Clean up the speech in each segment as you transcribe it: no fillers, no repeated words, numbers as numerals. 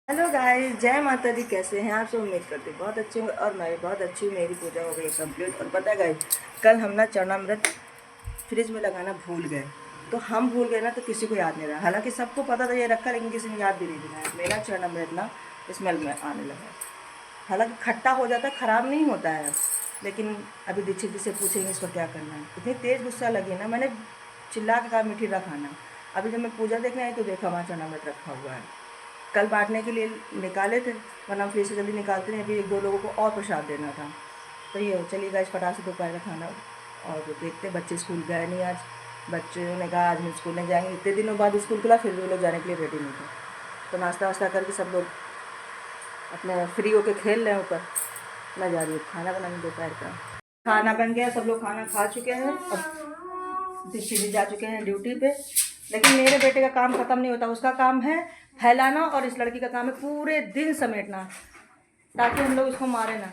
Hello guys, जय माता दी। कैसे हैं आप सब? उम्मीद करते बहुत अच्छे होंगे और मैं भी बहुत अच्छी हूँ। मेरी पूजा हो गई कंप्लीट। और पता है गाइस, कल हम ना चरणामृत फ्रिज में लगाना भूल गए। तो हम भूल गए ना, तो किसी को याद नहीं रहा। हालांकि सबको पता था ये रखा, लेकिन किसी ने याद भी नहीं दिलाया। मेरा चरणामृत ना स्मेल में आने लगा। हालांकि खट्टा हो जाता है, ख़राब नहीं होता है। लेकिन अभी दीक्षित जी से पूछेंगे इसको क्या करना है। इतनी तेज़ गुस्सा लगी ना, मैंने चिल्ला के कहा मीठी रखाना। अभी जब मैं पूजा देखने आई तो देखा वहाँ चरणामृत रखा हुआ है। कल बांटने के लिए निकाले थे, वरना हम फ्रिज से जल्दी निकालते नहीं। अभी एक दो लोगों को और प्रसाद देना था। तो ये चलिए गाइस, फटाक से दोपहर का खाना। और देखते, बच्चे स्कूल गए नहीं आज। बच्चों ने कहा आज हम स्कूल नहीं जाएंगे। इतने दिनों बाद स्कूल खुला, फिर भी वो लोग जाने के लिए रेडी नहीं थे। तो नाश्ता वास्ता करके सब लोग अपने फ्री होके खेल रहे हैं ऊपर। मैं जा रही हूँ खाना बनाने। दोपहर का खाना बन गया, सब लोग खाना खा चुके हैं। अब दीक्षित जी जा चुके हैं ड्यूटी पे। लेकिन मेरे बेटे का काम ख़त्म नहीं होता। उसका काम है फैलाना, और इस लड़की का काम है पूरे दिन समेटना, ताकि हम लोग इसको मारे ना।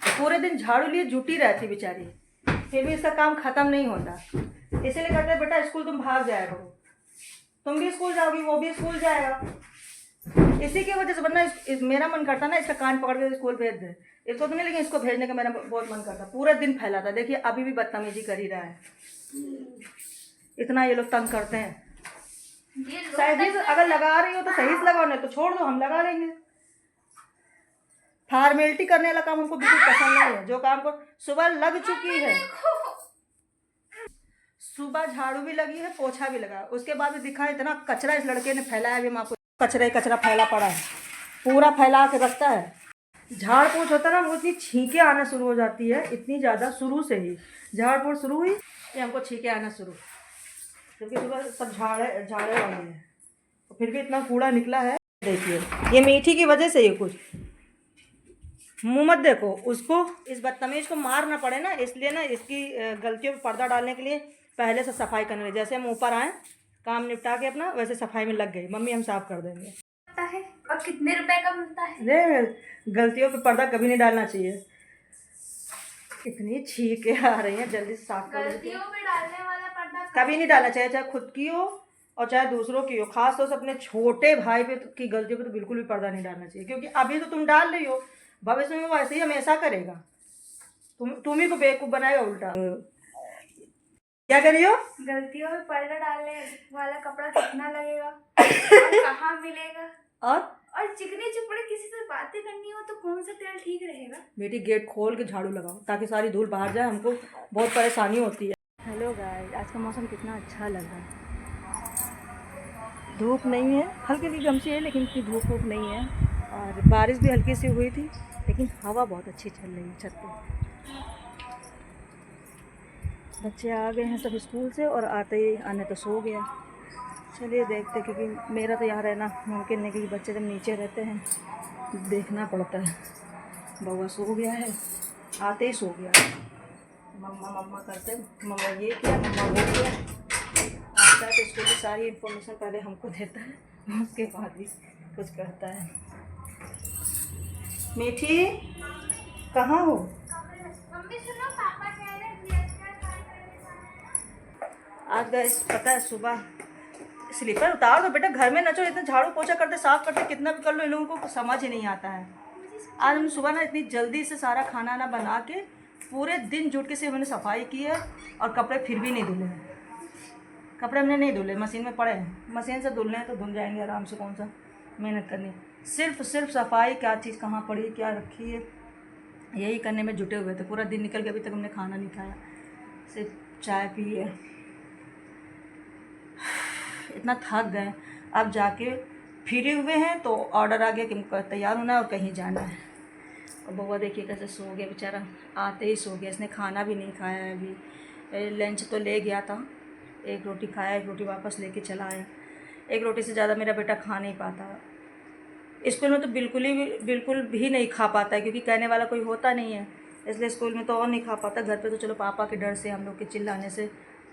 पूरे दिन झाड़ू लिए जुटी रहती बेचारी, फिर भी इसका काम ख़त्म नहीं होता। इसीलिए कहते हैं बेटा स्कूल तुम भाग जाया करो। तुम भी स्कूल जाओगी, वो भी स्कूल जाएगा। इसी की वजह से, वरना मेरा मन करता ना इसका कान पकड़ के स्कूल भेज दे। इसको तो नहीं, लेकिन इसको भेजने का मेरा बहुत मन करता। पूरे दिन फैलाता। देखिए अभी भी बदतमीजी कर ही रहा है। इतना ये लोग तंग करते हैं। सही से अगर लगा रही हो तो सही से लगाओ, नहीं तो छोड़ दो, हम लगा लेंगे। फॉर्मेलिटी करने वाला काम हमको बिल्कुल पसंद नहीं है। जो काम को सुबह लग चुकी है, सुबह झाड़ू भी लगी है, पोछा भी लगा, उसके बाद भी दिखा इतना कचरा इस लड़के ने फैलाया। भी आपको कचरा ही कचरा फैला पड़ा है, पूरा फैला के रखता है। झाड़ पोछ होता है ना, वो इतनी छींके आना शुरू हो जाती है, इतनी ज़्यादा। शुरू से ही झाड़ पोछ शुरू हुई ये हमको छींके आना शुरू, क्योंकि सुबह सब झाड़े झाड़े वाली है। तो फिर भी इतना कूड़ा निकला है। देखिए ये मीठी की वजह से ये कुछ मुंह मत देखो उसको। इस बदतमीज को मार ना पड़े ना, इसलिए ना इसकी गलतियों पर पर्दा डालने के लिए पहले से सफाई करने लगे। जैसे हम ऊपर आए काम निपटा के अपना, वैसे सफाई में लग गई। मम्मी हम साफ कर देंगे। है और कितने रुपए का मिलता है? अरे गलतियों पे पर्दा कभी नहीं डालना चाहिए। इतनी छींके आ रही हैं, जल्दी से साफ कर लेते गलतियों पे डालने वाला पर्दा कभी नहीं डालना चाहिए, चाहे खुद की हो और चाहे दूसरों की हो। खास तौर से अपने छोटे भाई पे की गलतियों पे तो बिल्कुल भी पर्दा नहीं डालना चाहिए, क्योंकि अभी तो तुम डाल रही हो, भविष्य में वो ऐसे ही हमेशा करेगा। तुम ही को बेवकूफ बनाएगा उल्टा। क्या करियो? गलतियों में पर्दा डालने वाला कपड़ा कितना लगेगा और कहाँ मिलेगा? और चिकनी चुपड़े किसी से बातें करनी हो तो कौन सा तेल ठीक रहेगा? बेटी गेट खोल के झाड़ू लगाओ ताकि सारी धूल बाहर जाए, हमको बहुत परेशानी होती है। हेलो गाइस, आज का मौसम कितना अच्छा लग रहा है। धूप नहीं है, हल्की सी गमसी है, लेकिन इतनी धूप नहीं है। और बारिश भी हल्की सी हुई थी, लेकिन हवा बहुत अच्छी चल रही है छत पे। बच्चे आ गए हैं सब स्कूल से, और आते ही आने तो सो गया। चलिए देखते, क्योंकि मेरा तो यहाँ रहना मुमकिन नहीं, क्योंकि बच्चे जब नीचे रहते हैं देखना पड़ता है। बउआ सो गया है, आते ही सो गया। मम्मा मम्मा करते, मम्मा ये किया, मम्मा वो किया। आता है तो स्कूल की सारी इन्फॉर्मेशन पहले हमको देता है, उसके बाद भी कुछ करता है। मीठी कहाँ हो? मम्मी सुनो, पापा कह रहे हैं आज गए, पता है सुबह स्लीपर उतार दो बेटा, घर में नचो। इतना झाड़ू पोछा करते, साफ करते, कितना भी कर लो, इन लोगों को समझ ही नहीं आता है। आज हम सुबह ना इतनी जल्दी से सारा खाना ना बना के पूरे दिन जुट के से मैंने सफाई की है, और कपड़े फिर भी नहीं धुले हैं। कपड़े हमने नहीं धुले, मशीन में पड़े हैं। मशीन से धुलने हैं तो धुल जाएंगे आराम से, कौन सा मेहनत करनी। सिर्फ सफाई, क्या चीज़ कहाँ पड़ी, क्या रखी है, यही करने में जुटे हुए थे। पूरा दिन निकल के अभी तक हमने खाना नहीं खाया, सिर्फ चाय पी है। इतना थक गए। अब जाके फ्री हुए हैं तो ऑर्डर आ गया कि हमको तैयार होना है और कहीं जाना है। और बउआ देखिए कैसे सो गया बेचारा, आते ही सो गया। इसने खाना भी नहीं खाया है अभी। लंच तो ले गया था, एक रोटी खाया, एक रोटी वापस लेके चला आया। एक रोटी से ज़्यादा मेरा बेटा खा नहीं पाता। स्कूल में तो बिल्कुल भी नहीं खा पाता है, क्योंकि कहने वाला कोई होता नहीं है, इसलिए स्कूल में तो और नहीं खा पाता। घर पे तो चलो पापा के डर से, हम लोग के चिल्लाने से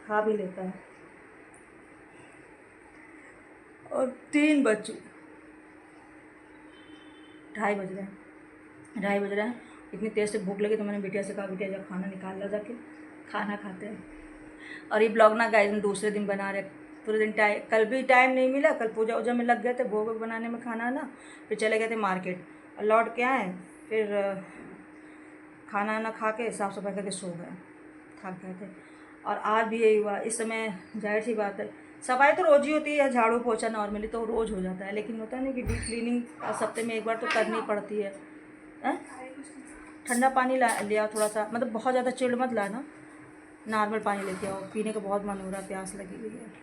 खा भी लेता है। और 3 बज 2:30 बज रहे हैं। इतनी तेज़ से भूख लगी तो मैंने बिटिया से कहा, बिटिया जब खाना निकाल ला, जाके खाना खाते हैं। और ये ब्लॉग ना गाइस हम दूसरे दिन बना रहे, पूरे दिन कल भी टाइम नहीं मिला, कल पूजा वूजा में लग गए थे, भोग बनाने में, खाना ना, फिर चले गए थे मार्केट और लौट के आए, फिर खाना ना खा के साफ़ सफाई करके सो गए, थक गए थे। और आज भी यही हुआ। इस समय जाहिर सी बात है सफाई तो रोज़ ही होती है, झाड़ू पोछा नॉर्मली तो रोज़ हो जाता है, लेकिन होता नहीं कि डीप क्लीनिंग हफ्ते में एक बार तो करनी पड़ती है। ठंडा पानी लिया थोड़ा सा, मतलब बहुत ज़्यादा चिल्ड मत लाना, नॉर्मल पानी लेके आओ, पीने का बहुत मन हो रहा है, प्यास लगी हुई है।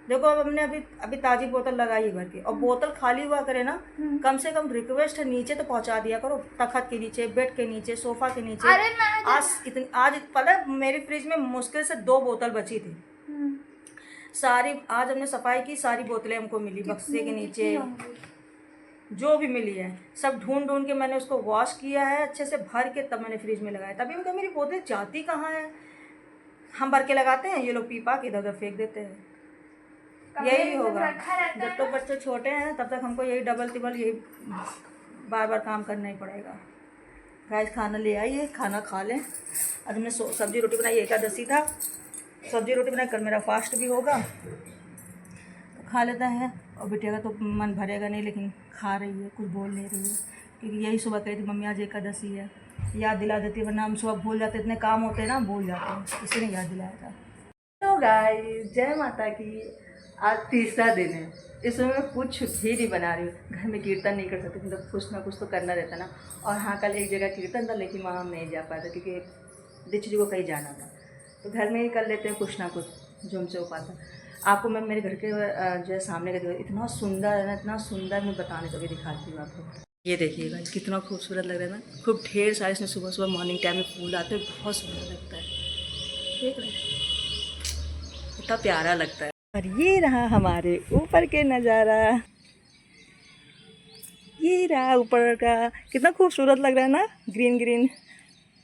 देखो अब हमने अभी ताज़ी बोतल लगाई है भर के, और बोतल खाली हुआ करे ना, कम से कम रिक्वेस्ट है नीचे तो पहुंचा दिया करो, तखत के नीचे, बेड के नीचे, सोफा के नीचे। आज पता है मेरी फ्रिज में मुश्किल से 2 बोतल बची थी, सारी आज हमने सफाई की, सारी बोतलें हमको मिली बक्से के नीचे, जो भी मिली है सब ढूंढ के मैंने उसको वॉश किया है अच्छे से, भर के तब मैंने फ्रिज में लगाया। तभी उनका मेरी बोतल जाती कहाँ है, हम भर के लगाते हैं, ये लोग पी पा के इधर उधर फेंक देते हैं। यही होगा, जब तक बच्चे छोटे हैं तब तक हमको यही डबल टिबल यही बार बार काम करना ही पड़ेगा। गाइस खाना ले आइए, खाना खा लें। आज हमने सब्जी रोटी बनाई, एकादशी था, सब्जी रोटी बनाई, कल मेरा फास्ट भी होगा तो खा लेता है। और बेटिया का तो मन भरेगा नहीं, लेकिन खा रही है, कुछ बोल नहीं रही है, क्योंकि यही सुबह कही थी मम्मी आज एकादशी है, याद दिला देती, वरना हम सुबह भूल जाते, इतने काम होते हैं ना, भूल जाते हैं, इसी ने याद दिलाया था। तो गाइस जय माता की, आज तीसरा दिन है, इसमें मैं कुछ भी नहीं बना रही हूँ। घर में कीर्तन नहीं कर सकती, मतलब कुछ ना कुछ तो करना रहता ना। और हाँ कल एक जगह कीर्तन था, लेकिन वहाँ हम नहीं जा पाए थे क्योंकि दीक्षित जी को कहीं जाना था, तो घर में ही कर लेते हैं कुछ ना कुछ जो हमसे हो पाता। आपको मैं मेरे घर के जो है सामने का इतना सुंदर है ना, इतना सुंदर, मैं बताने को भी दिखाती हूँ आपको। ये देखिएगा कितना खूबसूरत लग रहा है ना, खूब ढेर सारे इसमें सुबह सुबह मॉर्निंग टाइम में फूल आते हैं, बहुत सुंदर लगता है, देख रहे हैं कितना प्यारा लगता है। और ये रहा हमारे ऊपर के नज़ारा, ये रहा ऊपर का, कितना खूबसूरत लग रहा है ना, ग्रीन ग्रीन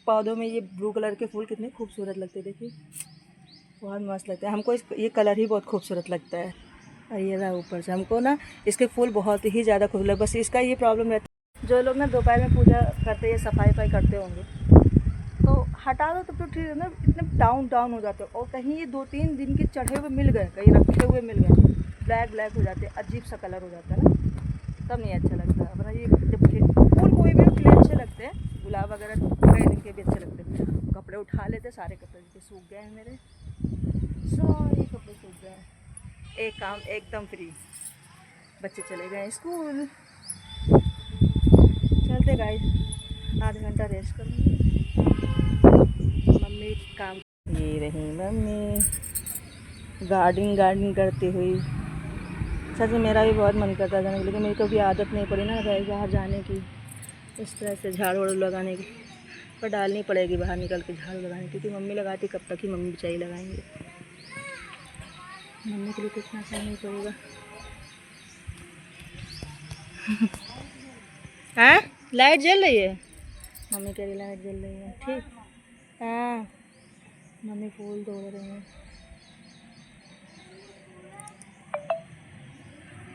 पौधों में ये ब्लू कलर के फूल कितने खूबसूरत लगते हैं, देखिए बहुत मस्त लगता है हमको, ये कलर ही बहुत खूबसूरत लगता है। और ये रहा ऊपर से, हमको ना इसके फूल बहुत ही ज़्यादा खूबसूरत, बस इसका ये प्रॉब्लम रहता है, जो लोग ना दोपहर में पूजा करते हैं, सफाई करते होंगे, तो हटा दो तब तो ठीक है ना, इतने डाउन हो जाते हो, और कहीं ये 2-3 दिन के चढ़े हुए मिल गए, कहीं रखे हुए मिल गए, ब्लैक हो जाते हैं, अजीब सा कलर हो जाता है ना, तब नहीं अच्छा लगता है। वरना ये जब फूल कोई भी खिले अच्छे लगते हैं, गुलाब वगैरह कई दिन के भी अच्छे लगते हैं। कपड़े उठा लेते, सारे कपड़े सूख गए हैं मेरे, सारे कपड़े सूख गए हैं, एक काम एकदम फ्री, बच्चे चले गए स्कूल, चलते गाइस, आधा घंटा रेस्ट करूँगी। मम्मी काम, ये रही मम्मी गार्डनिंग करती हुई। सच में मेरा भी बहुत मन करता जाने की, लेकिन मेरी कभी आदत नहीं पड़ी ना बाहर जाने की, इस तरह से झाड़ू वाड़ू लगाने की, पर डालनी पड़ेगी बाहर निकल के झाड़ू लगाने की, क्योंकि मम्मी लगाती, कब तक ही मम्मी बेचारी लगाएंगे, मम्मी के लिए कुछ ना करना पड़ेगा। हाँ लाइट जल रही है, मम्मी कह रही लाइट जल रही है, ठीक। हाँ मम्मी फूल तोड़ रही हैं,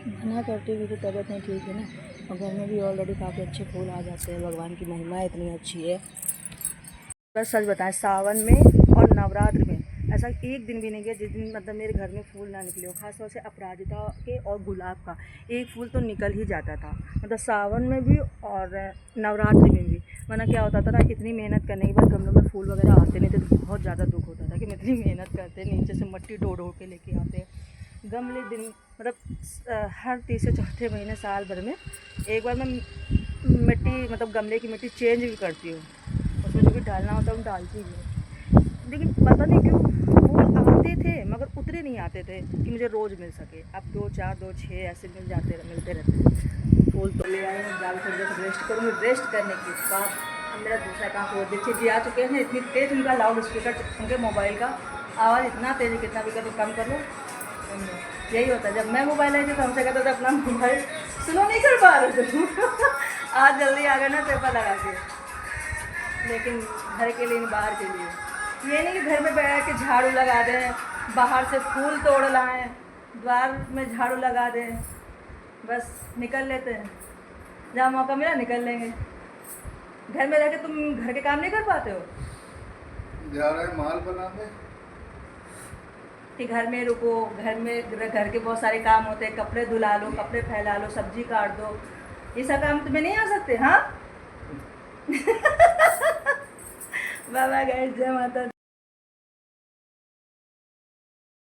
मना करती हुई तो तबीयत नहीं ठीक है ना, और घर में भी ऑलरेडी काफ़ी अच्छे फूल आ जाते हैं, भगवान की महिमा इतनी अच्छी है। बस सच बताएं, सावन में और नवरात्र में ऐसा एक दिन भी नहीं गया जिस दिन मतलब मेरे घर में फूल ना निकले हो, खासतौर से अपराजिता के और गुलाब का एक फूल तो निकल ही जाता था, मतलब सावन में भी और नवरात्रि में भी। वरना क्या होता था ना, इतनी मेहनत करने के बाद गमलों में फूल वगैरह आते नहीं थे, तो बहुत ज़्यादा दुख होता था कि मैं इतनी मेहनत करते, नीचे से मट्टी ढो के लेके आते गमले, दिन मतलब हर तीसरे चौथे महीने साल भर में एक बार मैं मिट्टी, मतलब गमले की मिट्टी चेंज भी करती हूँ, उसमें जो भी डालना होता है वो डालती भी हूँ। लेकिन पता नहीं क्यों फूल आते थे मगर उतने नहीं आते थे कि मुझे रोज़ मिल सके। अब 2-4, 2-6 ऐसे मिलते रहते हैं फूल। तो ले आए, ज़्यादा थोड़ी देर रेस्ट करूँगी, रेस्ट करने के बाद अब मेरा दूसरा काम हो, देखिए जी आ चुके हैं, इतनी तेज़ उनका लाउड स्पीकर, उनके मोबाइल का आवाज़ इतना तेज़ है, कितना भी करो कम कर लो, यही होता है। जब मैं मोबाइल आई थी तो हमसे कहता था अपना मोबाइल स्लो नहीं कर पा रहे थे आज जल्दी आ गए ना पेपर लगा के, लेकिन घर के लिए नहीं बाहर के लिए, ये नहीं कि घर में बैठ के झाड़ू लगा दें, बाहर से फूल तोड़ लाएं, द्वार में झाड़ू लगा दें, बस निकल लेते हैं, जहाँ मौका मिला निकल लेंगे। घर में रह के तुम घर के काम नहीं कर पाते हो, जा रहे हैं माल बनाने, कि घर में रुको, घर के बहुत सारे काम होते हैं, कपड़े धुला लो, कपड़े फैला लो, सब्जी काट दो, ये सब काम तुम्हें नहीं आ सकते? हाँ बाबा गाइस, जय माता दी।